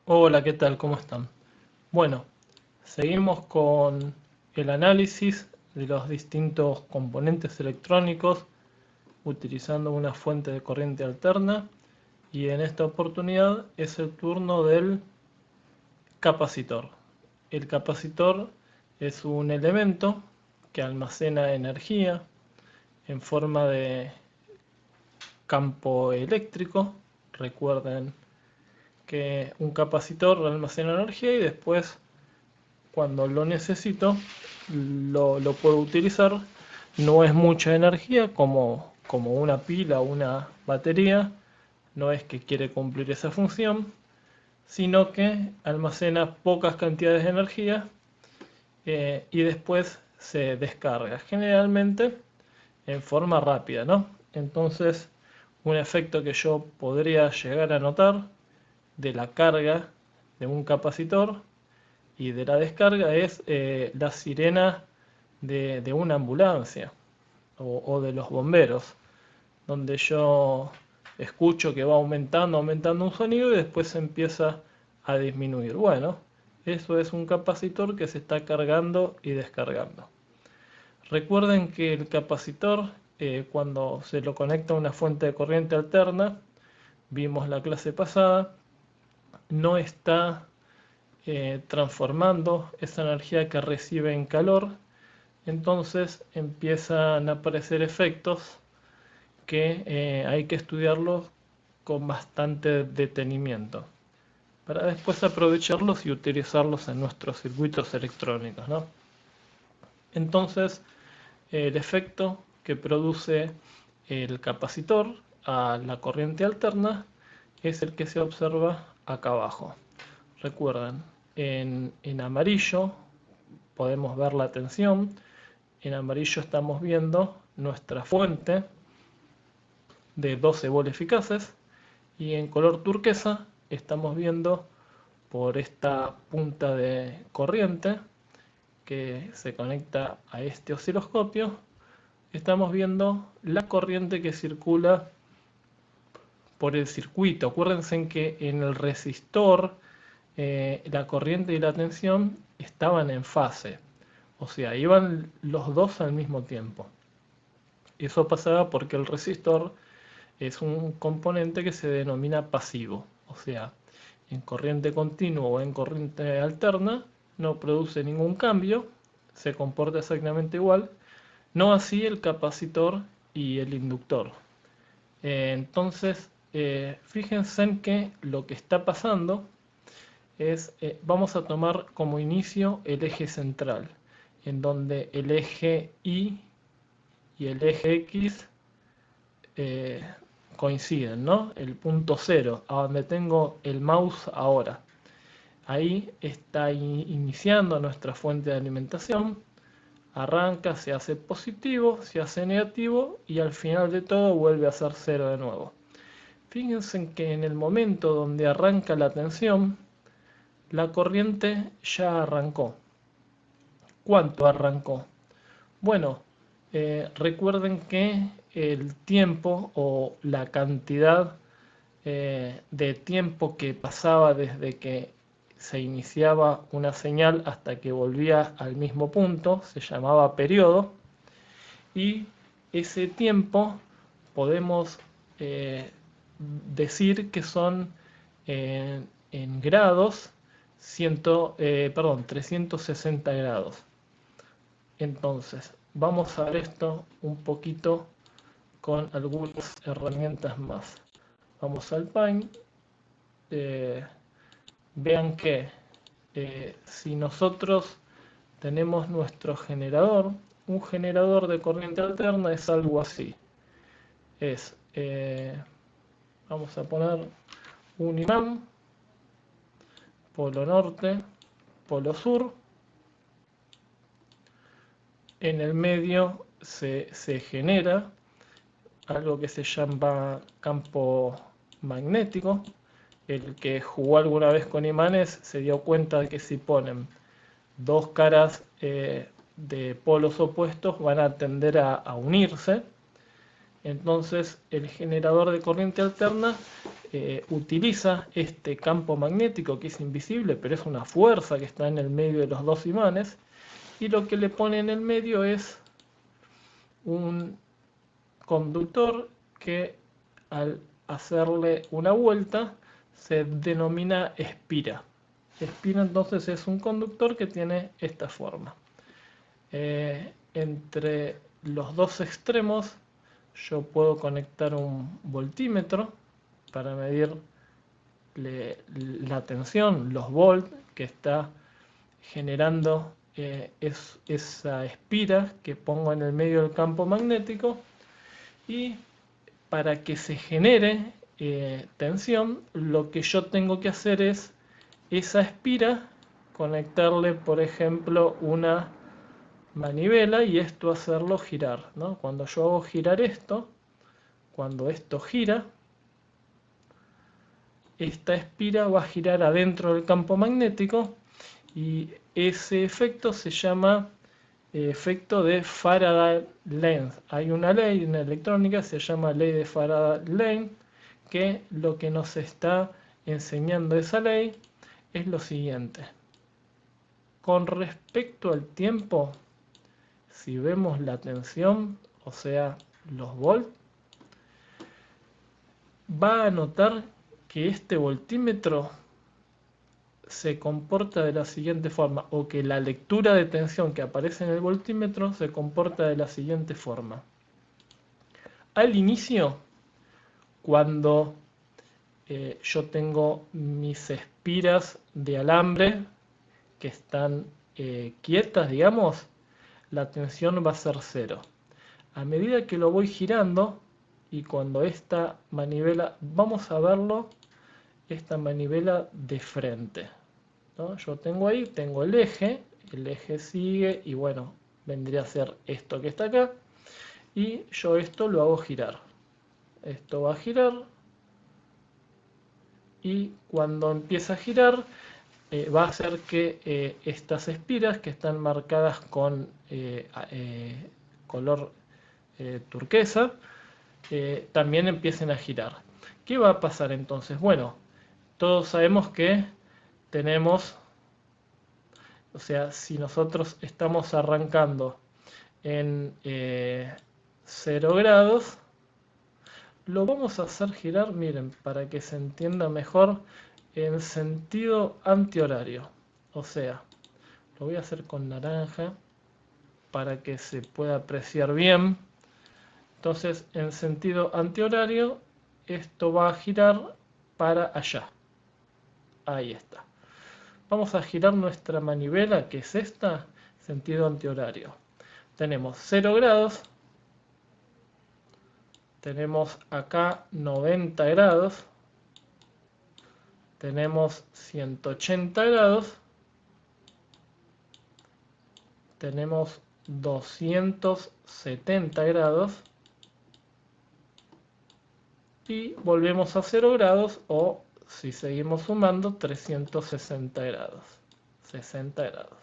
Hola, ¿qué tal? ¿Cómo están? Bueno, seguimos con el análisis de los distintos componentes electrónicos utilizando una fuente de corriente alterna y en esta oportunidad es el turno del capacitor. El capacitor es un elemento que almacena energía en forma de campo eléctrico. Recuerden que un capacitor almacena energía y después cuando lo necesito, lo puedo utilizar. No es mucha energía como una pila o una batería. No es que quiere cumplir esa función, sino que almacena pocas cantidades de energía y después se descarga, generalmente en forma rápida, ¿no? Entonces, un efecto que yo podría llegar a notar de la carga de un capacitor y de la descarga es la sirena de una ambulancia o de los bomberos, donde yo escucho que va aumentando un sonido y después se empieza a disminuir. Bueno, eso es un capacitor que se está cargando y descargando. Recuerden que el capacitor, cuando se lo conecta a una fuente de corriente alterna, vimos la clase pasada, no está transformando esa energía que recibe en calor, entonces empiezan a aparecer efectos que hay que estudiarlos con bastante detenimiento para después aprovecharlos y utilizarlos en nuestros circuitos electrónicos, ¿no? Entonces, el efecto que produce el capacitor a la corriente alterna es el que se observa acá abajo. Recuerden, en amarillo podemos ver la tensión. En amarillo estamos viendo nuestra fuente de 12 volt eficaces y en color turquesa estamos viendo por esta punta de corriente que se conecta a este osciloscopio, estamos viendo la corriente que circula por el circuito. Acuérdense en que en el resistor la corriente y la tensión estaban en fase, o sea, iban los dos al mismo tiempo. Eso pasaba porque el resistor es un componente que se denomina pasivo, o sea, en corriente continua o en corriente alterna no produce ningún cambio, se comporta exactamente igual, no así el capacitor y el inductor. Entonces, fíjense en que lo que está pasando es, vamos a tomar como inicio el eje central, en donde el eje Y y el eje X eh, coinciden, ¿no? El punto cero, a donde tengo el mouse ahora. Ahí está iniciando nuestra fuente de alimentación, arranca, se hace positivo, se hace negativo y al final de todo vuelve a ser cero de nuevo. Fíjense que en el momento donde arranca la tensión, la corriente ya arrancó. ¿Cuánto arrancó? Bueno, recuerden que el tiempo o la cantidad de tiempo que pasaba desde que se iniciaba una señal hasta que volvía al mismo punto se llamaba periodo y ese tiempo podemos eh, decir que son en grados 360 grados. Entonces, vamos a ver esto un poquito con algunas herramientas más. Vamos al Paint. eh, Vean que si nosotros tenemos nuestro generador, un generador de corriente alterna es algo así. Es, vamos a poner un imán, polo norte, polo sur. En el medio se genera algo que se llama campo magnético. El que jugó alguna vez con imanes se dio cuenta de que si ponen dos caras de polos opuestos van a tender a unirse. Entonces el generador de corriente alterna utiliza este campo magnético que es invisible, pero es una fuerza que está en el medio de los dos imanes, y lo que le pone en el medio es un conductor que al hacerle una vuelta se denomina espira. Espira entonces es un conductor que tiene esta forma. Entre los dos extremos yo puedo conectar un voltímetro para medir la tensión, los volts que está generando esa espira que pongo en el medio del campo magnético, y para que se genere tensión, lo que yo tengo que hacer es esa espira conectarle, por ejemplo, una manivela y esto hacerlo girar, ¿no? Cuando yo hago girar esto, cuando esto gira, esta espira va a girar adentro del campo magnético y ese efecto se llama efecto de Faraday-Lens. Hay una ley en electrónica, se llama ley de Faraday-Lens, que lo que nos está enseñando esa ley es lo siguiente. Con respecto al tiempo, si vemos la tensión, o sea, los volts, va a notar que este voltímetro se comporta de la siguiente forma, o que la lectura de tensión que aparece en el voltímetro se comporta de la siguiente forma. Al inicio, cuando yo tengo mis espiras de alambre que están quietas, digamos, la tensión va a ser 0. A medida que lo voy girando y cuando esta manivela, vamos a verlo, esta manivela de frente, ¿no? Yo tengo ahí, tengo el eje sigue y bueno, vendría a ser esto que está acá, y yo esto lo hago girar. Esto va a girar y cuando empieza a girar va a hacer que estas espiras que están marcadas con color turquesa también empiecen a girar. ¿Qué va a pasar entonces? Bueno, todos sabemos que tenemos, o sea, si nosotros estamos arrancando en 0 grados, lo vamos a hacer girar, miren, para que se entienda mejor, en sentido antihorario. O sea, lo voy a hacer con naranja para que se pueda apreciar bien. Entonces, en sentido antihorario, esto va a girar para allá. Ahí está. Vamos a girar nuestra manivela, que es esta, sentido antihorario. Tenemos 0 grados. Tenemos acá 90 grados. Tenemos 180 grados. Tenemos 270 grados. Y volvemos a 0 grados o, si seguimos sumando, 360 grados. 60 grados.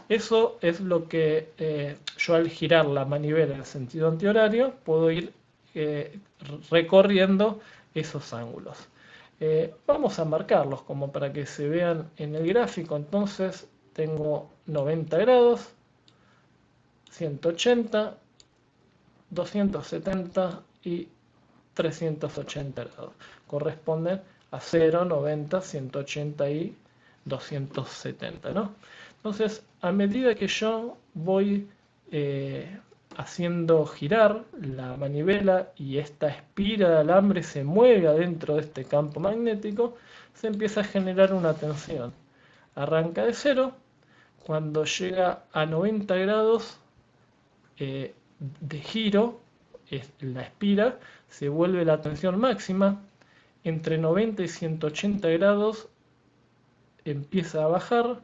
Eso es lo que yo al girar la manivela en sentido antihorario puedo ir recorriendo esos ángulos. Vamos a marcarlos como para que se vean en el gráfico. Entonces tengo 90 grados, 180, 270 y 380 grados. Corresponden a 0, 90, 180 y 270, ¿no? Entonces, a medida que yo voy haciendo girar la manivela y esta espira de alambre se mueve adentro de este campo magnético, se empieza a generar una tensión. Arranca de 0, cuando llega a 90 grados de giro, la espira, se vuelve la tensión máxima. Entre 90 y 180 grados empieza a bajar.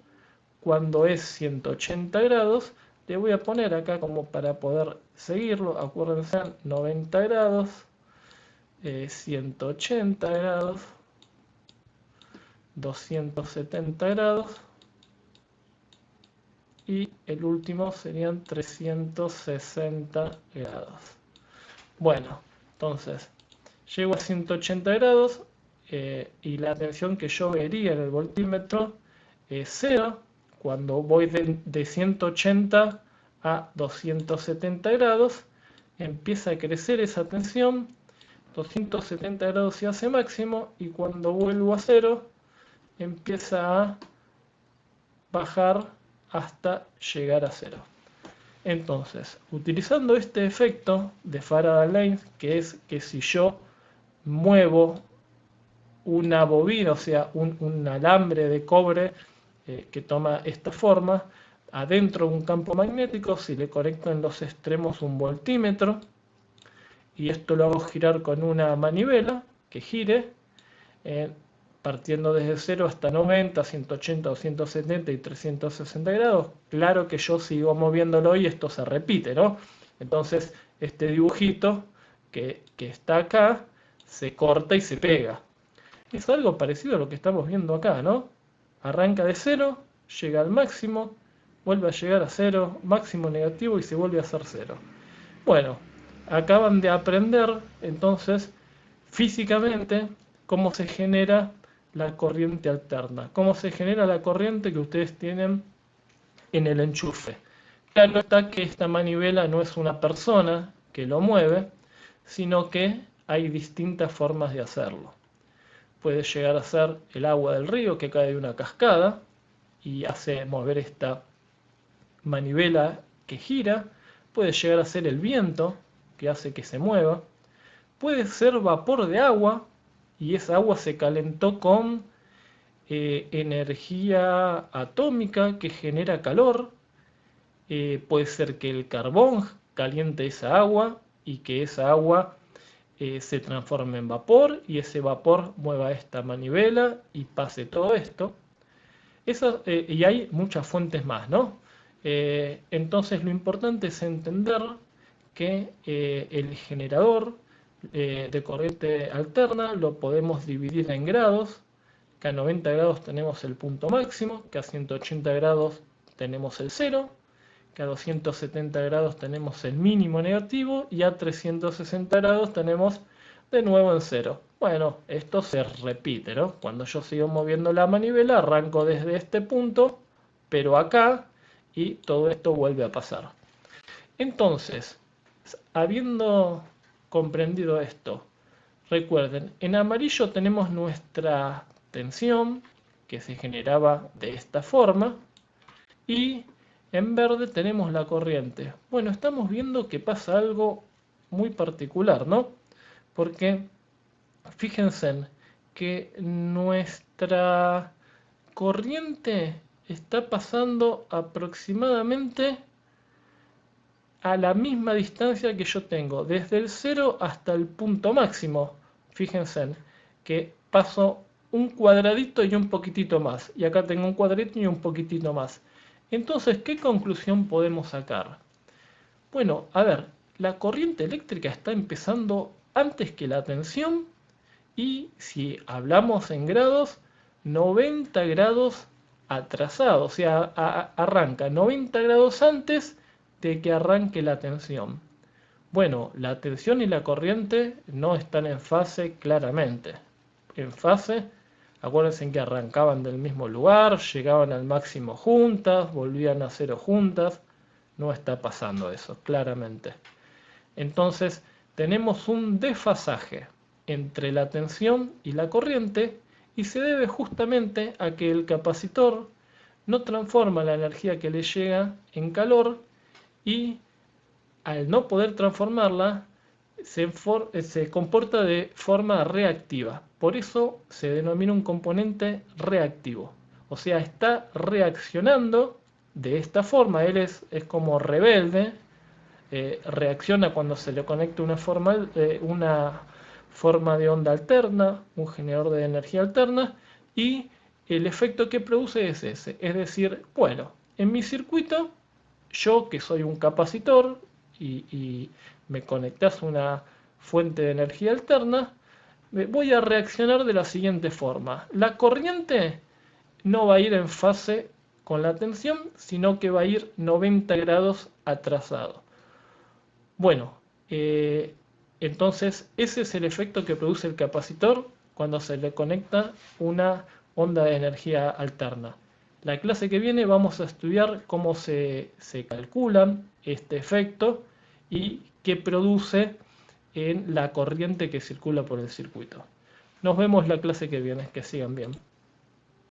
Cuando es 180 grados, le voy a poner acá como para poder seguirlo. Acuérdense, 90 grados, 180 grados, 270 grados y el último serían 360 grados. Bueno, entonces Llego a 180 grados y la tensión que yo vería en el voltímetro es 0. Cuando voy de 180 a 270 grados, empieza a crecer esa tensión. 270 grados se hace máximo y cuando vuelvo a 0 empieza a bajar hasta llegar a 0. Entonces, utilizando este efecto de Faraday-Lane, que es que si yo muevo una bobina, o sea, un alambre de cobre que toma esta forma, adentro de un campo magnético, si le conecto en los extremos un voltímetro, y esto lo hago girar con una manivela que gire, partiendo desde 0 hasta 90, 180, 270 y 360 grados, claro que yo sigo moviéndolo y esto se repite, ¿no? Entonces, este dibujito que está acá se corta y se pega. Es algo parecido a lo que estamos viendo acá, ¿no? Arranca de 0, llega al máximo, vuelve a llegar a 0, máximo negativo y se vuelve a hacer 0. Bueno, acaban de aprender entonces físicamente cómo se genera la corriente alterna, cómo se genera la corriente que ustedes tienen en el enchufe. Claro está que esta manivela no es una persona que lo mueve, sino que hay distintas formas de hacerlo. Puede llegar a ser el agua del río que cae de una cascada y hace mover esta manivela que gira. Puede llegar a ser el viento que hace que se mueva. Puede ser vapor de agua y esa agua se calentó con energía atómica que genera calor. Puede ser que el carbón caliente esa agua y que esa agua se transforme en vapor y ese vapor mueva esta manivela y pase todo esto. Y hay muchas fuentes más, ¿no? Entonces lo importante es entender que el generador de corriente alterna lo podemos dividir en grados, que a 90 grados tenemos el punto máximo, que a 180 grados tenemos el 0, que a 270 grados tenemos el mínimo negativo y a 360 grados tenemos de nuevo en 0. Bueno, esto se repite, ¿no? Cuando yo sigo moviendo la manivela, arranco desde este punto, pero acá, y todo esto vuelve a pasar. Entonces, habiendo comprendido esto, recuerden, en amarillo tenemos nuestra tensión que se generaba de esta forma y en verde tenemos la corriente. Bueno, estamos viendo que pasa algo muy particular, ¿no? Porque fíjense que nuestra corriente está pasando aproximadamente a la misma distancia que yo tengo, desde el 0 hasta el punto máximo. Fíjense que paso un cuadradito y un poquitito más, y acá tengo un cuadradito y un poquitito más. Entonces, ¿qué conclusión podemos sacar? Bueno, a ver, la corriente eléctrica está empezando antes que la tensión y si hablamos en grados, 90 grados atrasado, o sea, arranca 90 grados antes de que arranque la tensión. Bueno, la tensión y la corriente no están en fase claramente. En fase, acuérdense que arrancaban del mismo lugar, llegaban al máximo juntas, volvían a 0 juntas. No está pasando eso, claramente. Entonces, tenemos un desfasaje entre la tensión y la corriente y se debe justamente a que el capacitor no transforma la energía que le llega en calor y al no poder transformarla se comporta de forma reactiva. Por eso se denomina un componente reactivo. O sea, está reaccionando de esta forma. Él es como rebelde, reacciona cuando se le conecta una forma de onda alterna, un generador de energía alterna, y el efecto que produce es ese. Es decir, bueno, en mi circuito, yo que soy un capacitor y me conectas a una fuente de energía alterna, voy a reaccionar de la siguiente forma. La corriente no va a ir en fase con la tensión, sino que va a ir 90 grados atrasado. Bueno, Entonces, ese es el efecto que produce el capacitor cuando se le conecta una onda de energía alterna. La clase que viene vamos a estudiar cómo se calcula este efecto y qué produce en la corriente que circula por el circuito. Nos vemos la clase que viene, que sigan bien.